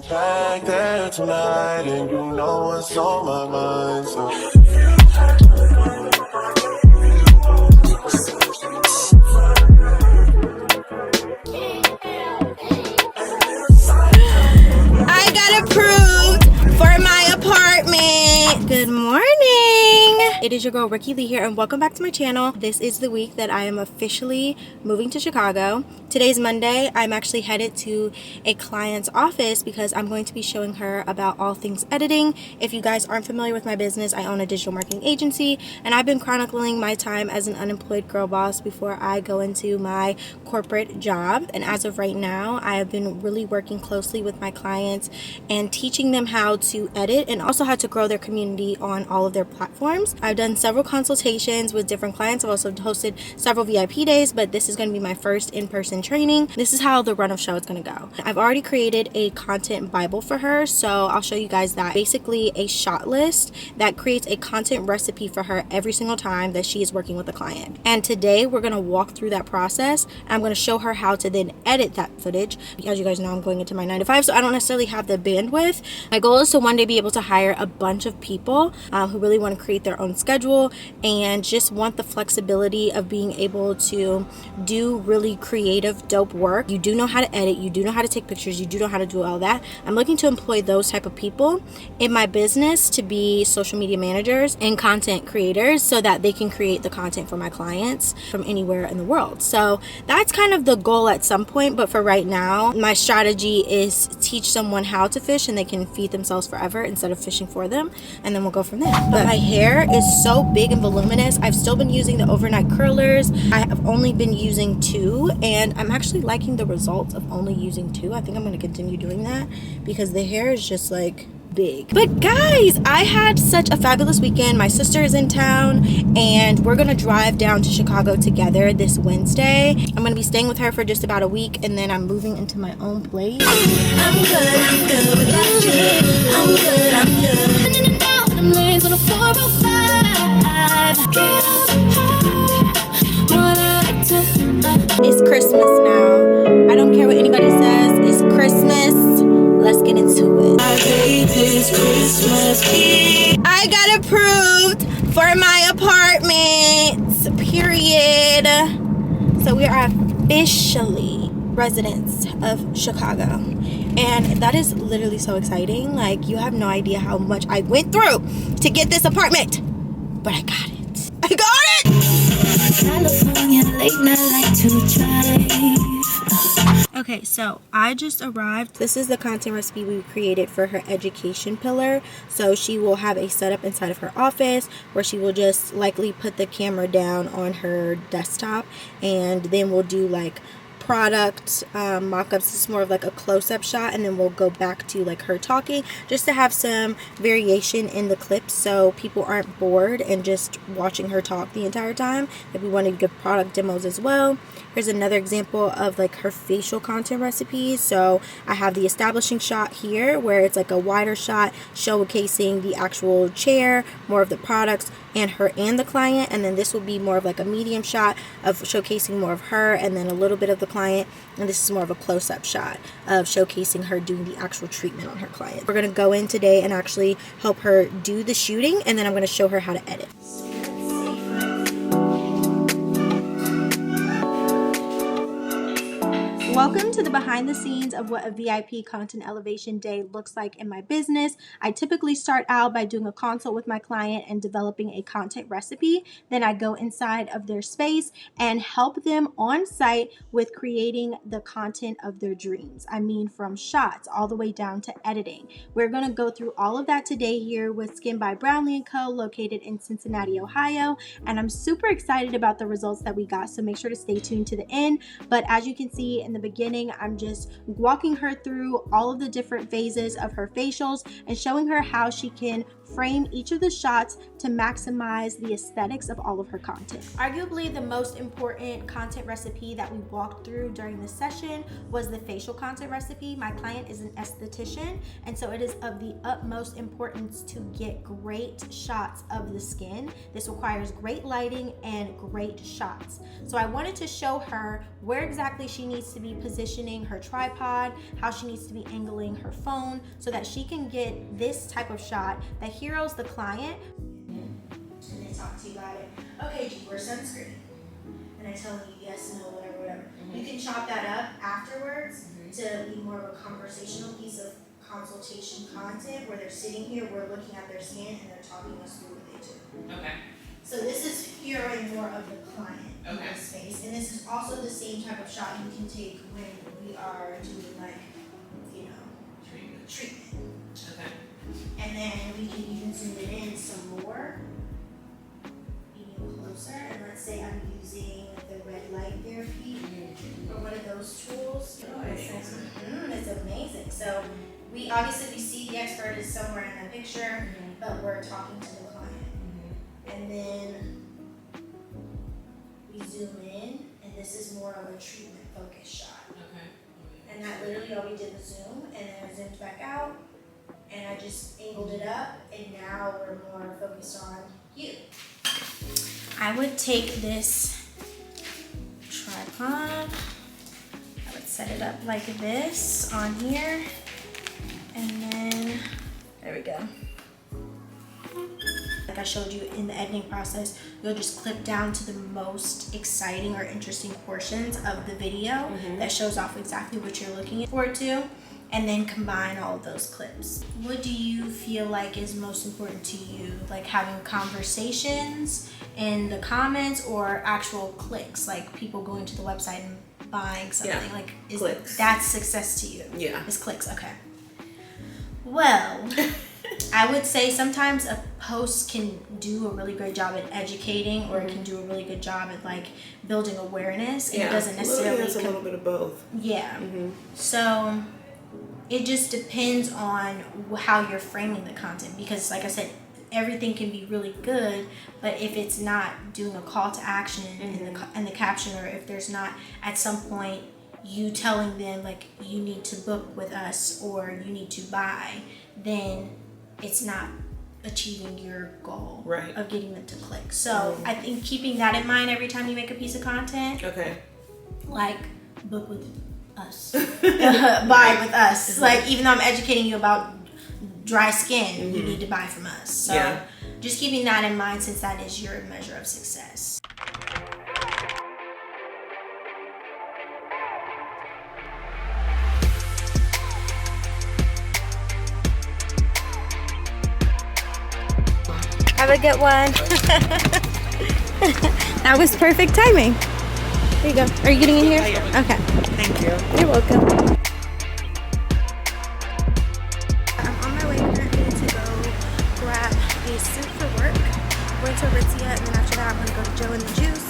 back there tonight, and you know what's on my mind. So I got approved for my apartment. Good morning. It is your girl Rikki Lee here, and welcome back to my channel. This is the week that I am officially moving to Chicago. Today's Monday. I'm actually headed to a client's office because I'm going to be showing her about all things editing. If you guys aren't familiar with my business, I own a digital marketing agency, and I've been chronicling my time as an unemployed girl boss before I go into my corporate job. And as of right now, I have been really working closely with my clients and teaching them how to edit and also how to grow their community on all of their platforms. I've done several consultations with different clients. I've also hosted several VIP days, but this is going to be my first in-person training. This is how the run of show is going to go. I've already created a content Bible for her, so I'll show you guys that. Basically a shot list that creates a content recipe for her every single time that she is working with a client. And today we're going to walk through that process. I'm going to show her how to then edit that footage. As you guys know, I'm going into my 9-to-5, so I don't necessarily have the bandwidth. My goal is to one day be able to hire a bunch of people who really want to create their own schedule and just want the flexibility of being able to do really creative, dope work. You do know how to edit, you do know how to take pictures, you do know how to do all that. I'm looking to employ those type of people in my business to be social media managers and content creators so that they can create the content for my clients from anywhere in the world. So that's kind of the goal at some point, but for right now, my strategy is teach someone how to fish and they can feed themselves forever instead of fishing for them, and then we'll go from there. But my hair is so big and voluminous. I've still been using the overnight curlers. I have only been using 2, and I'm actually liking the results of only using 2. I think I'm going to continue doing that because the hair is just like big. But guys, I had such a fabulous weekend. My sister is in town and we're gonna drive down to Chicago together this Wednesday. I'm gonna be staying with her for just about a week, and then I'm moving into my own place. I'm good without you. I'm good. I'm lanes on a 405. It's Christmas now. I don't care what anybody says. It's Christmas. Let's get into it. I got approved for my apartment, period. So we are officially residents of Chicago. And that is literally so exciting. Like, you have no idea how much I went through to get this apartment. But I got it. I got it! California late night to drive. Okay, so I just arrived. This is the content recipe we created for her education pillar. So she will have a setup inside of her office where she will just likely put the camera down on her desktop, and then we'll do like product mock-ups. This is more of like a close-up shot, and then we'll go back to like her talking just to have some variation in the clips so people aren't bored and just watching her talk the entire time. If we want to give product demos as well. Here's another example of like her facial content recipes. So I have the establishing shot here where it's like a wider shot showcasing the actual chair, more of the products, and her and the client. And then this will be more of like a medium shot of showcasing more of her and then a little bit of the client. And this is more of a close-up shot of showcasing her doing the actual treatment on her client. We're going to go in today and actually help her do the shooting, and then I'm going to show her how to edit. Welcome to the behind the scenes of what a VIP content elevation day looks like in my business. I typically start out by doing a consult with my client and developing a content recipe. Then I go inside of their space and help them on site with creating the content of their dreams. I mean, from shots all the way down to editing. We're going to go through all of that today here with Skin by Brownlee & Co. located in Cincinnati, Ohio. And I'm super excited about the results that we got, so make sure to stay tuned to the end. But as you can see in the beginning, I'm just walking her through all of the different phases of her facials and showing her how she can frame each of the shots to maximize the aesthetics of all of her content. Arguably the most important content recipe that we walked through during the session was the facial content recipe. My client is an esthetician, and so it is of the utmost importance to get great shots of the skin. This requires great lighting and great shots. So I wanted to show her where exactly she needs to be be positioning her tripod, how she needs to be angling her phone, so that she can get this type of shot that heroes the client. And they talk to you about it. Okay, do you wear sunscreen? And I tell you yes, no, whatever. You can chop that up afterwards to be more of a conversational piece of consultation content where they're sitting here, we're looking at their skin, and they're talking us through what they do. Okay. So this is hearing more of the client in this space, and this is also the same type of shot you can take when we are doing like, you know, treatment. Okay. And then we can even zoom it in some more, even closer. And let's say I'm using the red light therapy or one of those tools. It's amazing. So we obviously see the expert is somewhere in the picture, but we're talking to the client. And then we zoom in, and this is more of a treatment focused shot. Okay. And that literally all we did was zoom, and then I zoomed back out, and I just angled it up, and now we're more focused on you. I would take this tripod, I would set it up like this on here, and then, there we go. Like I showed you in the editing process, you'll just clip down to the most exciting or interesting portions of the video that shows off exactly what you're looking forward to, and then combine all of those clips. What do you feel like is most important to you? Like having conversations in the comments or actual clicks, like people going to the website and buying something? Yeah. Like is clicks. That's success to you? Yeah. It's clicks, okay. Well, I would say sometimes a post can do a really great job at educating, or it can do a really good job at like building awareness. And it doesn't necessarily. It's a little bit of both. Yeah. So it just depends on how you're framing the content, because like I said, everything can be really good, but if it's not doing a call to action in the caption, or if there's not at some point you telling them like you need to book with us or you need to buy, then it's not achieving your goal of getting them to click. So I think keeping that in mind every time you make a piece of content, like book with us, buy with us. Like even though I'm educating you about dry skin, you need to buy from us. So just keeping that in mind, since that is your measure of success. Have a good one. That was perfect timing. There you go. Are you getting in here? Okay. Thank you. You're welcome. I'm on my way currently to go grab a suit for work. I'm going to Artizia, and then after that I'm going to go to Joe and the Juice.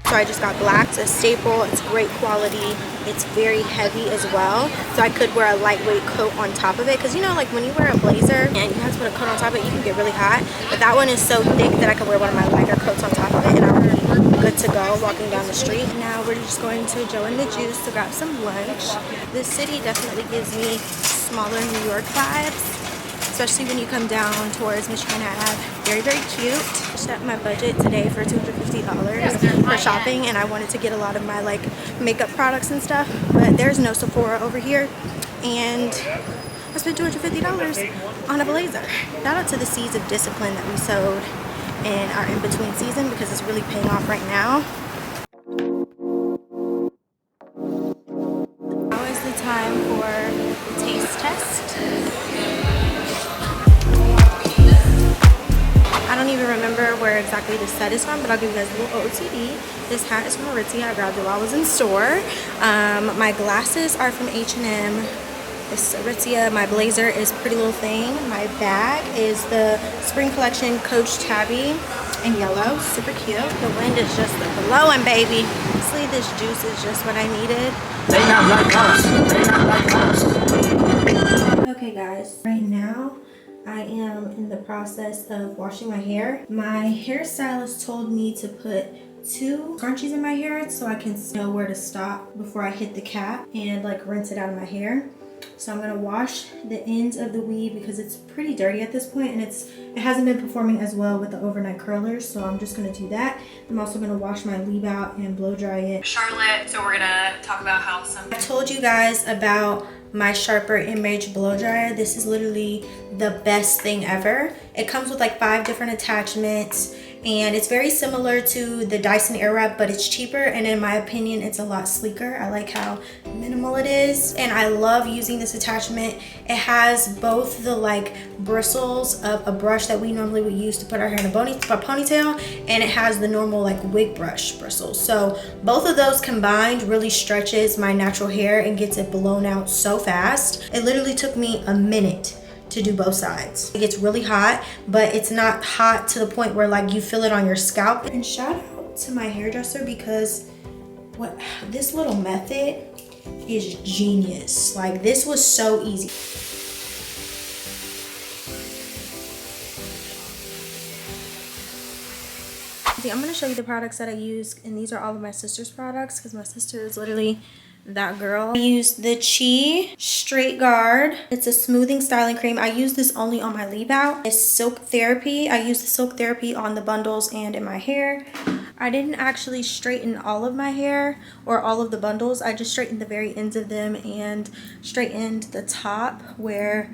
So I just got black. It's a staple. It's great quality. It's very heavy as well. So I could wear a lightweight coat on top of it. Because you know, like when you wear a blazer and you have to put a coat on top of it, you can get really hot. But that one is so thick that I could wear one of my lighter coats on top of it, and I'm good to go walking down the street. Now we're just going to Joe and the Juice to grab some lunch. This city definitely gives me smaller New York vibes, especially when you come down towards Michigan Ave. Very, very cute. I set my budget today for $250 for shopping, and I wanted to get a lot of my like makeup products and stuff, but there's no Sephora over here, and I spent $250 on a blazer. Shout out to the seeds of discipline that we sowed in our in-between season, because it's really paying off right now. Now is the time for the taste test. I don't even remember where exactly this set is from, but I'll give you guys a little OOTD. This hat is from Artizia. I grabbed it while I was in store. My glasses are from H&M. This is Artizia. My blazer is Pretty Little Thing. My bag is the Spring Collection Coach Tabby in yellow. Super cute. The wind is just blowing, baby. It's Honestly, this juice is just what I needed. They not like us. They not like us. Okay guys, right now I am in the process of washing my hair. My hairstylist told me to put 2 scrunchies in my hair so I can know where to stop before I hit the cap and like rinse it out of my hair. So I'm gonna wash the ends of the weave because it's pretty dirty at this point and it hasn't been performing as well with the overnight curlers. So I'm just gonna do that. I'm also gonna wash my leave out and blow dry it. Charlotte, so we're gonna talk about how I told you guys about my Sharper Image blow dryer. This is literally the best thing ever. It comes with like 5 different attachments and it's very similar to the Dyson Airwrap, but it's cheaper, and in my opinion it's a lot sleeker. I like how minimal it is and I love using this attachment. It has both the like bristles of a brush that we normally would use to put our hair in a ponytail, and it has the normal like wig brush bristles. So both of those combined really stretches my natural hair and gets it blown out so fast. It literally took me a minute to do both sides. It gets really hot, but it's not hot to the point where like you feel it on your scalp. And shout out to my hairdresser because this little method is genius. Like this was so easy. I'm going to show you the products that I use, and these are all of my sister's products because my sister is literally that girl. I use the Chi Straight Guard. It's a smoothing styling cream. I use this only on my leave out. It's Silk Therapy. I use the Silk Therapy on the bundles and in my hair. I didn't actually straighten all of my hair or all of the bundles. I just straightened the very ends of them and straightened the top where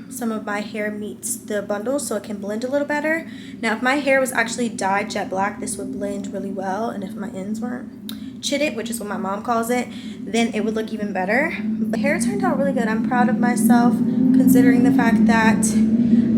some of my hair meets the bundle so it can blend a little better. Now if my hair was actually dyed jet black, this would blend really well, and if my ends weren't chitted, which is what my mom calls it, then it would look even better. But hair turned out really good. I'm proud of myself considering the fact that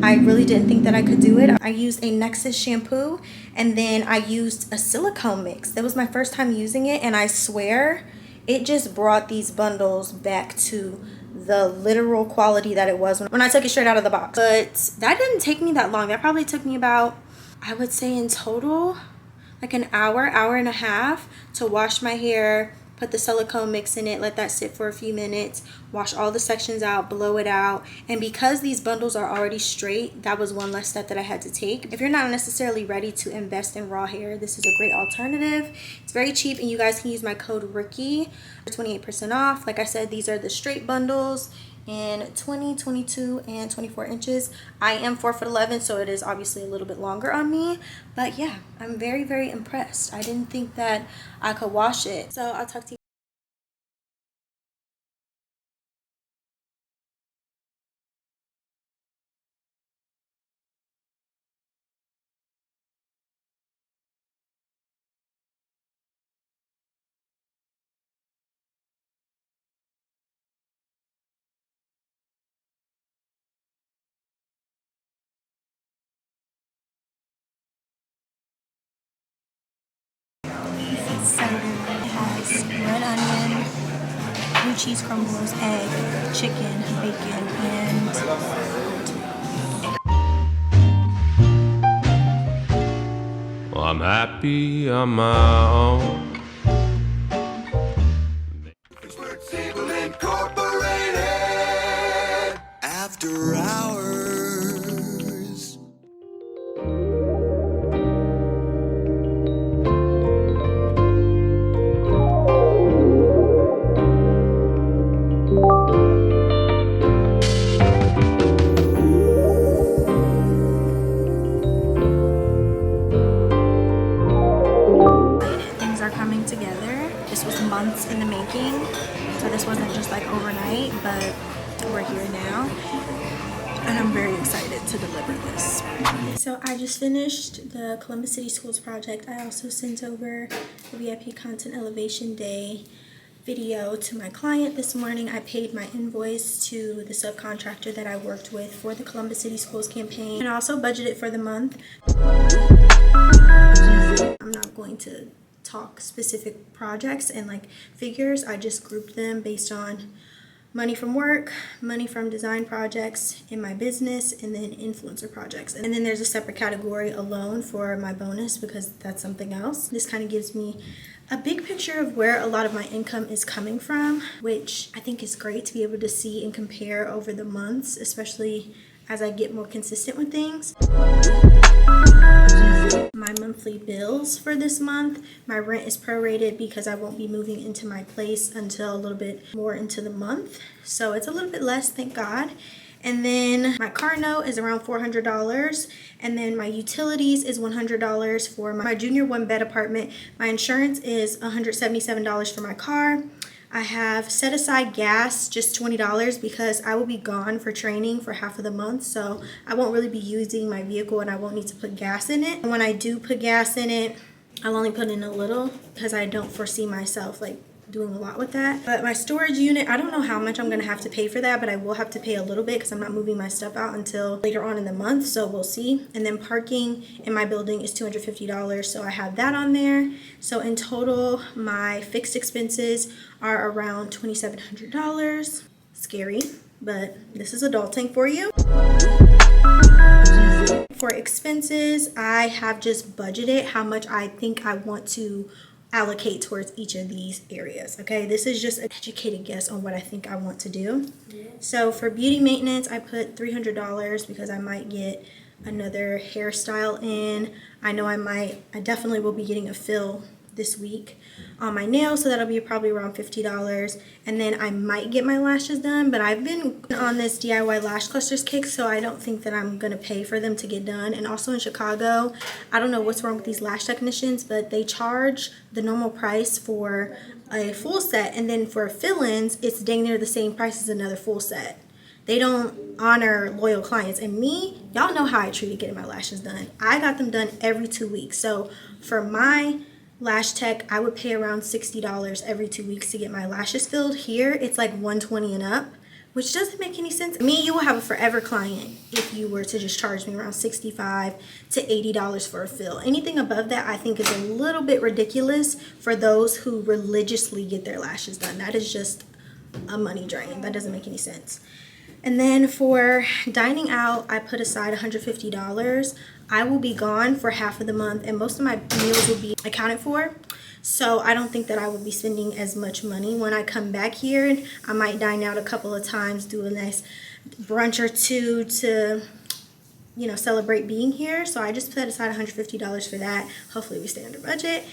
I really didn't think that I could do it. I used a Nexus shampoo and then I used a silicone mix. That was my first time using it, and I swear it just brought these bundles back to the literal quality that it was when I took it straight out of the box. But that didn't take me that long. That probably took me about, I would say in total, like an hour and a half to wash my hair, put the silicone mix in it, let that sit for a few minutes, wash all the sections out, blow it out. And because these bundles are already straight, that was one less step that I had to take. If you're not necessarily ready to invest in raw hair, this is a great alternative. It's very cheap, and you guys can use my code Rikki for 28% off. Like I said, these are the straight bundles in 20, 22, and 24 inches. I am 4'11", so it is obviously a little bit longer on me. But yeah, I'm very, very impressed. I didn't think that I could wash it. So I'll talk to you. It has red onion, blue cheese crumbles, egg, chicken, bacon, and Well, I'm happy on my own. Table Incorporated. After hours. things are coming together. This was months in the making, so this wasn't just like overnight, but we're here now. And I'm very excited to deliver this. So I just finished the Columbus City Schools project. I also sent over the VIP Content Elevation Day video to my client this morning. I paid my invoice to the subcontractor that I worked with for the Columbus City Schools campaign, and I also budgeted for the month. I'm not going to talk specific projects and like figures. I just grouped them based on money from work, money from design projects in my business, and then influencer projects. And then there's a separate category alone for my bonus because that's something else. This kind of gives me a big picture of where a lot of my income is coming from, which I think is great to be able to see and compare over the months, especially as I get more consistent with things. My monthly bills for this month, my rent is prorated because I won't be moving into my place until a little bit more into the month. So it's a little bit less, thank God. And then my car note is around $400. And then my utilities is $100 for my junior 1-bed apartment. My insurance is $177 for my car. I have set aside gas, just $20, because I will be gone for training for half of the month. So I won't really be using my vehicle and I won't need to put gas in it. And when I do put gas in it, I'll only put in a little because I don't foresee myself like doing a lot with that. But my storage unit, I don't know how much I'm gonna have to pay for that, but I will have to pay a little bit because I'm not moving my stuff out until later on in the month, so we'll see. And then parking in my building is $250, so I have that on there. So in total, my fixed expenses are around $2,700. Scary, but this is adulting for you. For expenses, I have just budgeted how much I think I want to allocate towards each of these areas. Okay, this is just an educated guess on what I think I want to do. So for beauty maintenance, I put $300 because I might get another hairstyle in. I know I definitely will be getting a fill this week on my nails, so that'll be probably around $50. And then I might get my lashes done, but I've been on this DIY lash clusters kick, so I don't think that I'm gonna pay for them to get done. And also in Chicago, I don't know what's wrong with these lash technicians, but they charge the normal price for a full set, and then for fill-ins it's dang near the same price as another full set. They don't honor loyal clients. And me, y'all know how I treated getting my lashes done. I got them done every 2 weeks. So for my lash tech, I would pay around $60 every 2 weeks to get my lashes filled. Here it's like $120 and up, which doesn't make any sense. Me, you will have a forever client if you were to just charge me around $65 to $80 for a fill. Anything above that I think is a little bit ridiculous for those who religiously get their lashes done. That is just a money drain. That doesn't make any sense. And then for dining out, I put aside $150. I will be gone for half of the month and most of my meals will be accounted for. So I don't think that I will be spending as much money. When I come back here, I might dine out a couple of times, do a nice brunch or two to, you know, celebrate being here. So I just put aside $150 for that. Hopefully we stay under budget.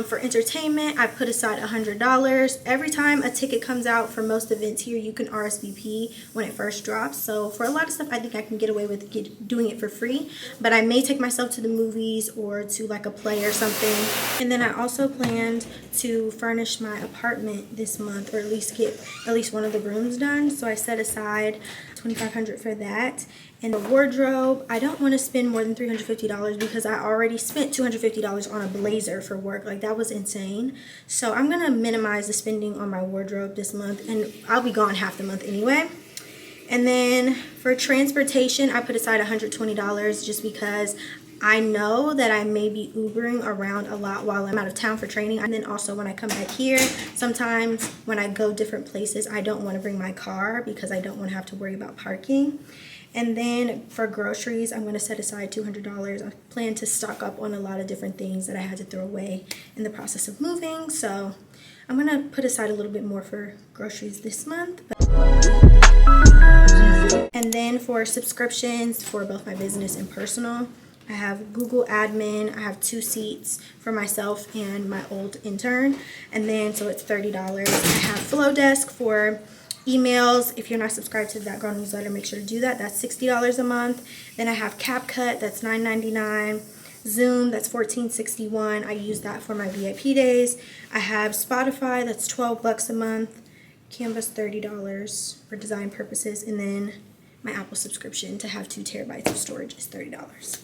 For entertainment, I put aside $100. Every time a ticket comes out for most events here, you can RSVP when it first drops. So for a lot of stuff, I think I can get away with doing it for free. But I may take myself to the movies or to like a play or something. And then I also planned to furnish my apartment this month, or at least get at least one of the rooms done. So I set aside $2,500 for that. And the wardrobe, I don't want to spend more than $350 because I already spent $250 on a blazer for work. Like, that was insane. So I'm going to minimize the spending on my wardrobe this month, and I'll be gone half the month anyway. And then for transportation, I put aside $120 just because I know that I may be Ubering around a lot while I'm out of town for training. And then also when I come back here, sometimes when I go different places, I don't want to bring my car because I don't want to have to worry about parking. And then for groceries, I'm going to set aside $200. I plan to stock up on a lot of different things that I had to throw away in the process of moving. So I'm going to put aside a little bit more for groceries this month. And then for subscriptions for both my business and personal, I have Google Admin. I have 2 seats for myself and my old intern. And then so it's $30. I have Flowdesk for emails. If you're not subscribed to That Girl newsletter, make sure to do that. That's $60 a month. Then I have CapCut. That's $9.99. Zoom, that's $14.61. I use that for my VIP days. I have Spotify. That's $12 a month. Canva's $30 for design purposes. And then my Apple subscription to have 2 terabytes of storage is $30.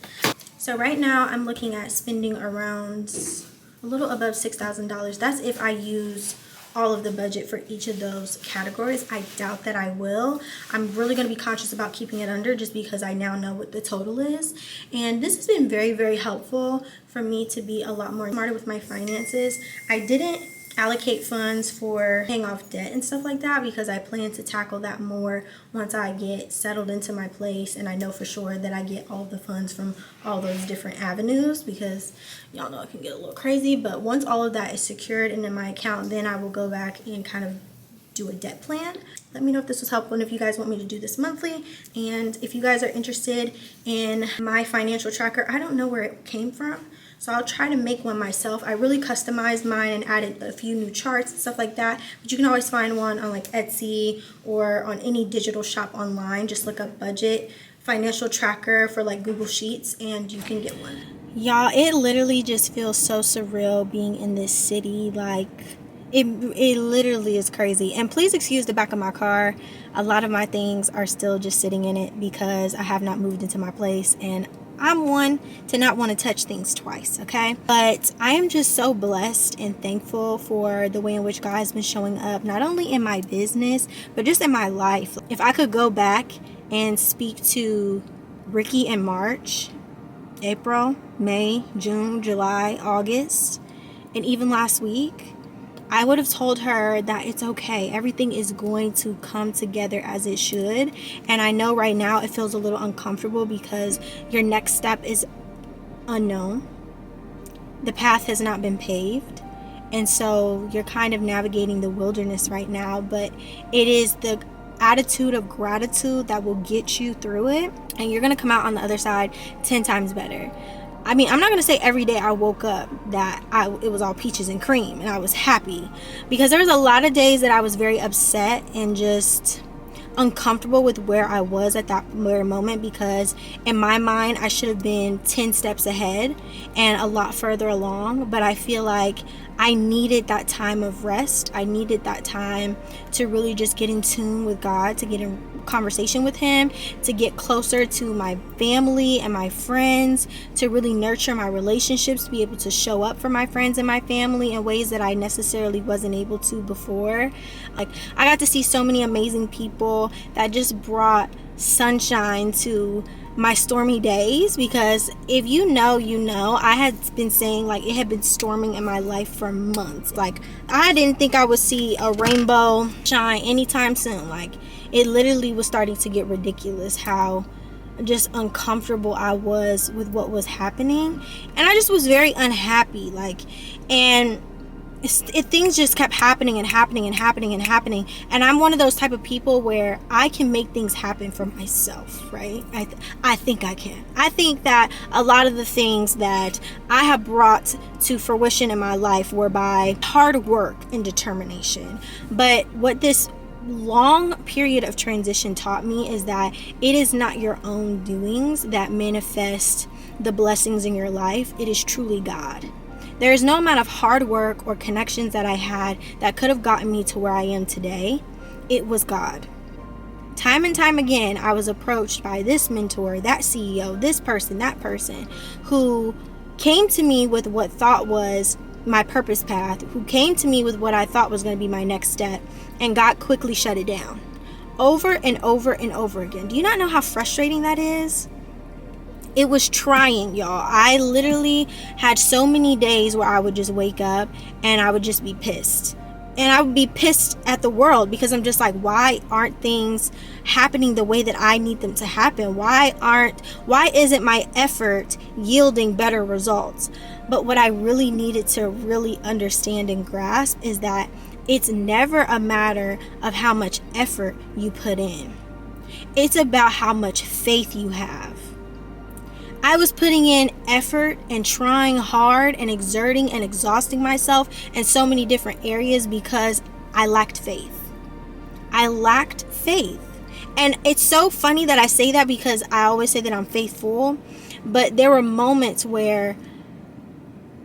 So right now I'm looking at spending around a little above $6,000. That's if I use all of the budget for each of those categories. I doubt that I will. I'm really going to be conscious about keeping it under just because I now know what the total is. And this has been very, very helpful for me to be a lot more smarter with my finances. I didn't allocate funds for paying off debt and stuff like that, because I plan to tackle that more once I get settled into my place and I know for sure that I get all the funds from all those different avenues, because y'all know it can get a little crazy. But once all of that is secured and in my account, then I will go back and kind of do a debt plan. Let me know if this was helpful and if you guys want me to do this monthly. And if you guys are interested in my financial tracker, I don't know where it came from, so I'll try to make one myself. I really customized mine and added a few new charts and stuff like that, but you can always find one on like Etsy or on any digital shop online. Just look up budget financial tracker for like Google Sheets and you can get one. Y'all, it literally just feels so surreal being in this city. Like it literally is crazy. And please excuse the back of my car. A lot of my things are still just sitting in it because I have not moved into my place, and I'm one to not want to touch things twice, okay? But I am just so blessed and thankful for the way in which God has been showing up, not only in my business, but just in my life. If I could go back and speak to Rikki in March, April, May, June, July, August, and even last week, I would have told her that it's okay. Everything is going to come together as it should. And I know right now it feels a little uncomfortable because your next step is unknown. The path has not been paved. And so you're kind of navigating the wilderness right now. But it is the attitude of gratitude that will get you through it. And you're going to come out on the other side 10 times better. I mean, I'm not going to say every day I woke up that it was all peaches and cream and I was happy, because there was a lot of days that I was very upset and just uncomfortable with where I was at that very moment, because in my mind I should have been 10 steps ahead and a lot further along. But I feel like I needed that time of rest. I needed that time to really just get in tune with God, to get in conversation with Him, to get closer to my family and my friends, to really nurture my relationships, to be able to show up for my friends and my family in ways that I necessarily wasn't able to before. Like, I got to see so many amazing people that just brought sunshine to my stormy days, because if you know, you know, I had been saying like it had been storming in my life for months. Like, I didn't think I would see a rainbow shine anytime soon. Like, it literally was starting to get ridiculous how just uncomfortable I was with what was happening, and I just was very unhappy. Like, and things just kept happening and happening and happening and happening. And I'm one of those type of people where I can make things happen for myself, right? I think I can. I think that a lot of the things that I have brought to fruition in my life were by hard work and determination. But what this long period of transition taught me is that it is not your own doings that manifest the blessings in your life. It is truly God. There is no amount of hard work or connections that I had that could have gotten me to where I am today. It was God. Time and time again, I was approached by this mentor, that CEO, this person, that person, who came to me with what thought was my purpose path, who came to me with what I thought was going to be my next step, and God quickly shut it down. Over and over and over again. Do you not know how frustrating that is? It was trying, y'all. I literally had so many days where I would just wake up and I would just be pissed. And I would be pissed at the world, because I'm just like, why aren't things happening the way that I need them to happen? Why isn't my effort yielding better results? But what I really needed to really understand and grasp is that it's never a matter of how much effort you put in. It's about how much faith you have. I was putting in effort and trying hard and exerting and exhausting myself in so many different areas because I lacked faith. I lacked faith. And it's so funny that I say that, because I always say that I'm faithful, but there were moments where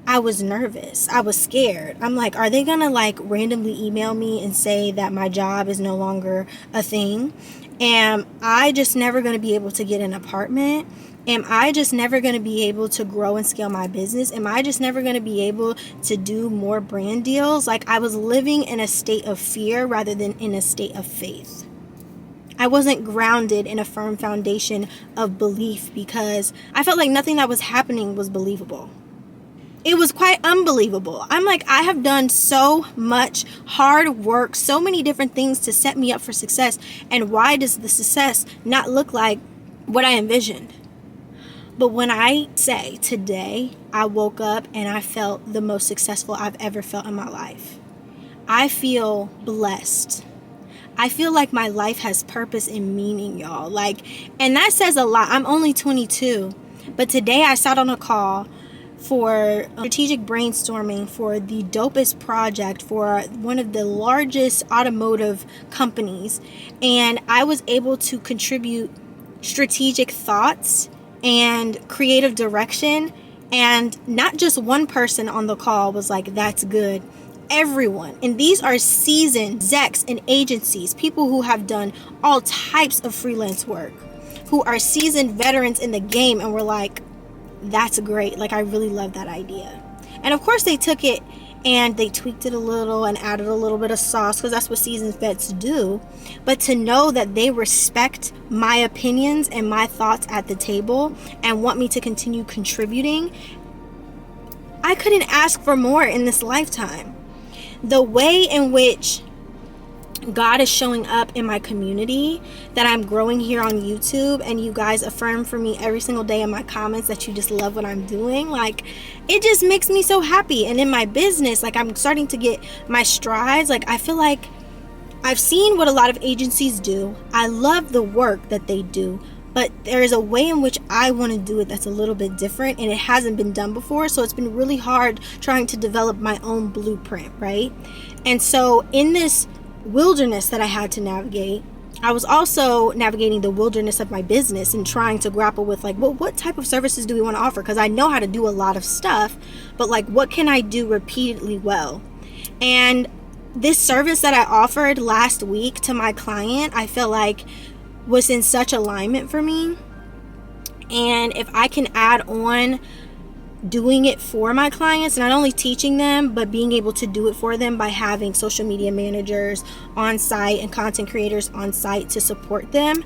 I was nervous. I was scared. I'm like, are they gonna like randomly email me and say that my job is no longer a thing? Am I just never gonna be able to get an apartment? Am I just never going to be able to grow and scale my business? Am I just never going to be able to do more brand deals? Like, I was living in a state of fear rather than in a state of faith. I wasn't grounded in a firm foundation of belief, because I felt like nothing that was happening was believable. it was quite unbelievable. I'm like, I have done so much hard work, so many different things to set me up for success. And why does the success not look like what I envisioned? But when I say today, I woke up and I felt the most successful I've ever felt in my life. I feel blessed. I feel like my life has purpose and meaning, y'all. Like, and that says a lot. I'm only 22, but today I sat on a call for strategic brainstorming for the dopest project for one of the largest automotive companies, and I was able to contribute strategic thoughts and creative direction, and not just one person on the call was like, that's good. Everyone, and these are seasoned execs and agencies, people who have done all types of freelance work, who are seasoned veterans in the game, and were like, that's great. Like, I really love that idea. And of course they took it and they tweaked it a little and added a little bit of sauce, because that's what seasoned vets do. But to know that they respect my opinions and my thoughts at the table and want me to continue contributing, I couldn't ask for more in this lifetime. The way in which God is showing up in my community, that I'm growing here on YouTube, and you guys affirm for me every single day in my comments that you just love what I'm doing, like, it just makes me so happy. And in my business, like, I'm starting to get my strides. Like, I feel like I've seen what a lot of agencies do. I love the work that they do, but there is a way in which I want to do it that's a little bit different, and it hasn't been done before. So it's been really hard trying to develop my own blueprint, right? And so in this wilderness that I had to navigate, I was also navigating the wilderness of my business and trying to grapple with, like, well, what type of services do we want to offer? Because I know how to do a lot of stuff, but like, what can I do repeatedly well? And this service that I offered last week to my client, I feel like was in such alignment for me. And if I can add on doing it for my clients, not only teaching them, but being able to do it for them by having social media managers on site and content creators on site to support them,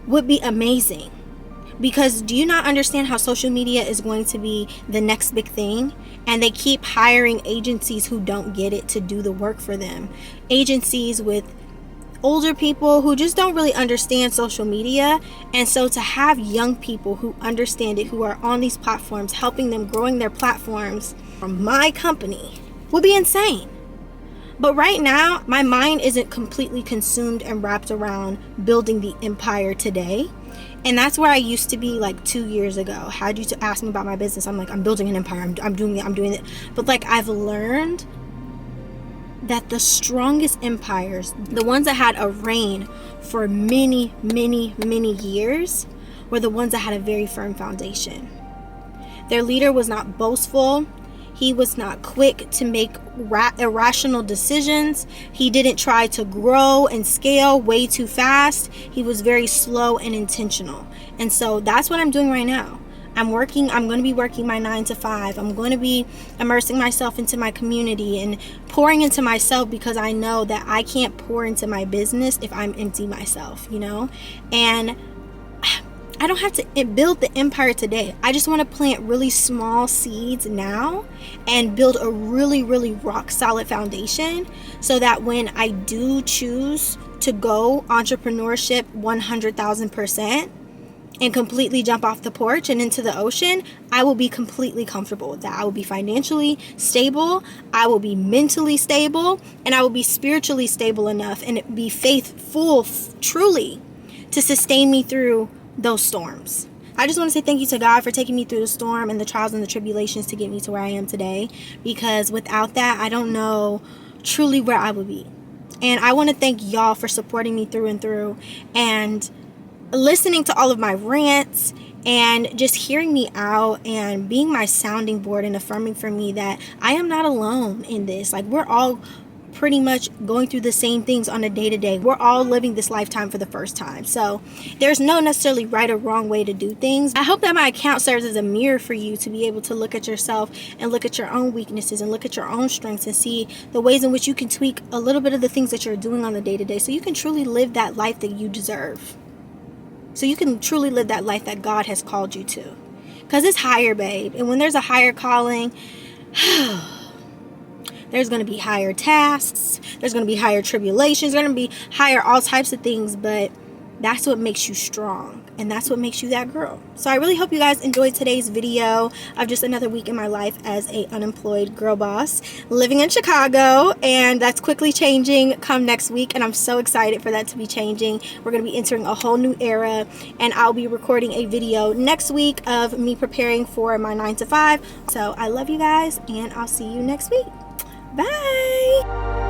would be amazing. Because do you not understand how social media is going to be the next big thing? And they keep hiring agencies who don't get it to do the work for them. Agencies with older people who just don't really understand social media. And so to have young people who understand it, who are on these platforms, helping them growing their platforms from my company, would be insane. But right now, my mind isn't completely consumed and wrapped around building the empire today. And that's where I used to be like 2 years ago. Had you to ask me about my business, I'm like, I'm building an empire, I'm doing it. But like, I've learned that the strongest empires, the ones that had a reign for many, many, many years, were the ones that had a very firm foundation. Their leader was not boastful. He was not quick to make irrational decisions. He didn't try to grow and scale way too fast. He was very slow and intentional. And so that's what I'm doing right now. I'm going to be working my 9 to 5. I'm going to be immersing myself into my community and pouring into myself, because I know that I can't pour into my business if I'm empty myself, you know? And I don't have to build the empire today. I just want to plant really small seeds now and build a really, really rock solid foundation, so that when I do choose to go entrepreneurship 100,000% and completely jump off the porch and into the ocean, I will be completely comfortable with that. I will be financially stable, I will be mentally stable, and I will be spiritually stable enough and be faithful truly to sustain me through those storms. I just want to say thank you to God for taking me through the storm and the trials and the tribulations to get me to where I am today, because without that, I don't know truly where I would be. And I want to thank y'all for supporting me through and through, and listening to all of my rants, and just hearing me out and being my sounding board and affirming for me that I am not alone in this. Like, we're all pretty much going through the same things on a day-to-day. We're all living this lifetime for the first time. So there's no necessarily right or wrong way to do things. I hope that my account serves as a mirror for you to be able to look at yourself and look at your own weaknesses and look at your own strengths and see the ways in which you can tweak a little bit of the things that you're doing on the day-to-day, so you can truly live that life that you deserve. So you can truly live that life that God has called you to. Because it's higher, babe. And when there's a higher calling, There's going to be higher tasks, there's going to be higher tribulations, there's going to be higher all types of things, but that's what makes you strong, and that's what makes you that girl. So I really hope you guys enjoyed today's video of just another week in my life as a unemployed girl boss living in Chicago, and that's quickly changing come next week, and I'm so excited for that to be changing. We're going to be entering a whole new era, and I'll be recording a video next week of me preparing for my 9 to 5. So I love you guys, and I'll see you next week. Bye.